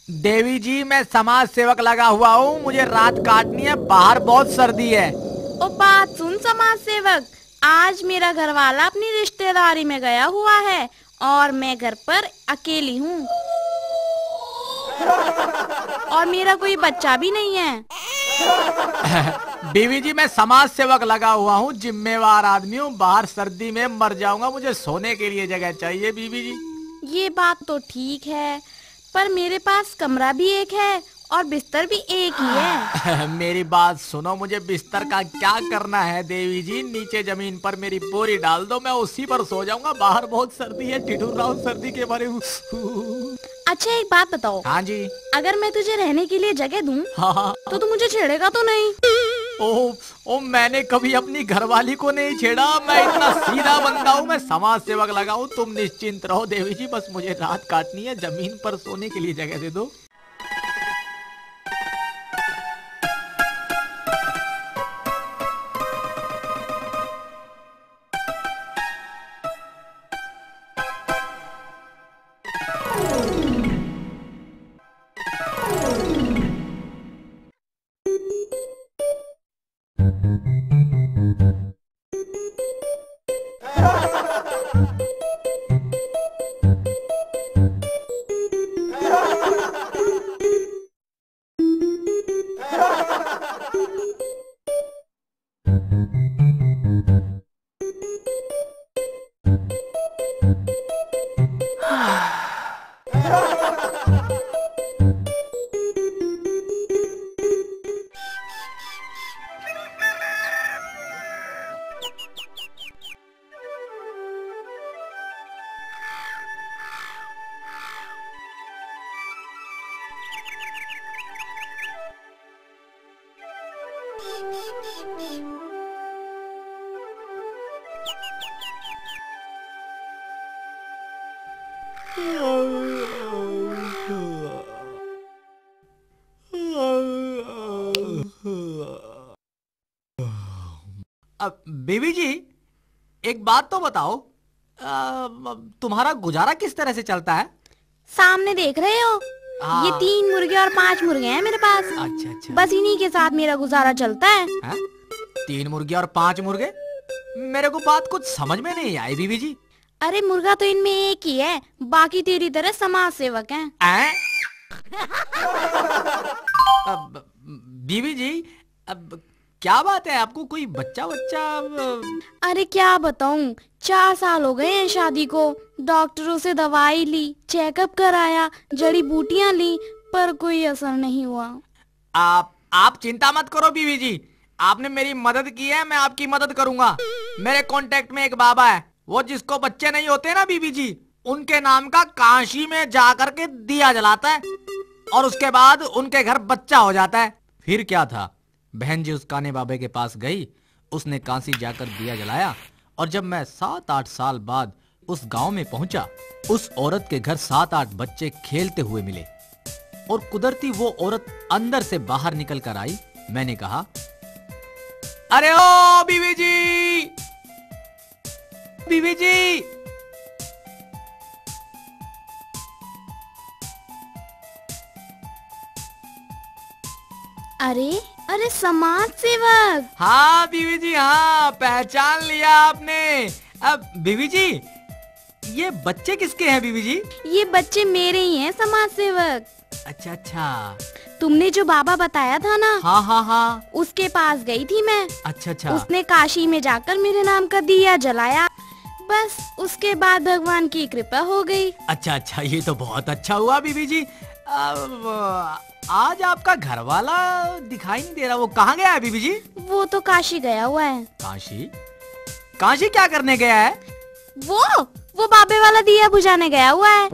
देवी जी, मैं समाज सेवक लगा हुआ हूँ, मुझे रात काटनी है, बाहर बहुत सर्दी है। ओ बात सुन समाज सेवक, आज मेरा घर वाला अपनी रिश्तेदारी में गया हुआ है और मैं घर पर अकेली हूँ और मेरा कोई बच्चा भी नहीं है। देवी जी, मैं समाज सेवक लगा हुआ हूँ, जिम्मेवार आदमी हूँ, बाहर सर्दी में मर जाऊंगा, मुझे सोने के लिए जगह चाहिए बीबी जी। ये बात तो ठीक है, पर मेरे पास कमरा भी एक है और बिस्तर भी एक ही है। मेरी बात सुनो, मुझे बिस्तर का क्या करना है देवी जी? नीचे जमीन पर मेरी बोरी डाल दो, मैं उसी पर सो जाऊंगा। बाहर बहुत सर्दी है, ठिठुर रहा हूँ सर्दी के बारे में। अच्छा एक बात बताओ। हाँ जी। अगर मैं तुझे रहने के लिए जगह दूं, हाँ। तो तू मुझे छेड़ेगा तो नहीं? ओ, मैंने कभी अपनी घरवाली को नहीं छेड़ा, मैं इतना सीधा बंदा हूँ, मैं समाज सेवक लगा हूँ। तुम निश्चिंत रहो देवी जी, बस मुझे रात काटनी है, जमीन पर सोने के लिए जगह दे दो। अब बीबी जी, एक बात तो बताओ, तुम्हारा गुजारा किस तरह से चलता है? सामने देख रहे हो, ये 3 मुर्गे और 5 मुर्गे हैं मेरे पास। अच्छा अच्छा। बस इन्हीं के साथ मेरा गुजारा चलता है। 3 मुर्गे और 5 मुर्गे? मेरे को बात कुछ समझ में नहीं आई बीबी जी। अरे मुर्गा तो इनमें एक ही है, बाकी तेरी तरह समाज सेवक हैं। बीबी जी, अब क्या बात है, आपको कोई बच्चा? अरे क्या बताऊं, 4 साल हो गए हैं शादी को। डॉक्टरों से दवाई ली, चेकअप कराया, जड़ी बूटियां ली, पर कोई असर नहीं हुआ। आप चिंता मत करो बीबी जी, आपने मेरी मदद की है, मैं आपकी मदद करूंगा। मेरे कांटेक्ट में एक बाबा है, वो जिसको बच्चे नहीं होते ना बीबी जी, उनके नाम का काशी में जा करके दिया जलाता है और उसके बाद उनके घर बच्चा हो जाता है। फिर क्या था, बहन जी उस काने बाबे के पास गई, उसने काशी जाकर दिया जलाया और जब मैं 7-8 साल बाद उस गांव में पहुंचा, उस औरत के घर 7-8 बच्चे खेलते हुए मिले और कुदरती वो औरत अंदर से बाहर निकल कर आई। मैंने कहा, अरे ओ बीवी जी, बीवी जी। अरे समाज सेवक। हाँ बीवी जी, हाँ पहचान लिया आपने। अब बीवी जी, ये बच्चे किसके हैं बीवी जी? ये बच्चे मेरे ही हैं समाज सेवक। अच्छा अच्छा। तुमने जो बाबा बताया था ना, हाँ हाँ हाँ, उसके पास गई थी मैं। अच्छा अच्छा। उसने काशी में जाकर मेरे नाम का दिया जलाया, बस उसके बाद भगवान की कृपा हो गई। अच्छा अच्छा, ये तो बहुत अच्छा हुआ बीवी जी। आज आपका घर वाला दिखाई नहीं दे रहा, वो कहाँ गया है बीबी जी? वो तो काशी गया हुआ है। काशी? काशी क्या करने गया है? वो बाबे वाला दिया बुझाने गया हुआ है।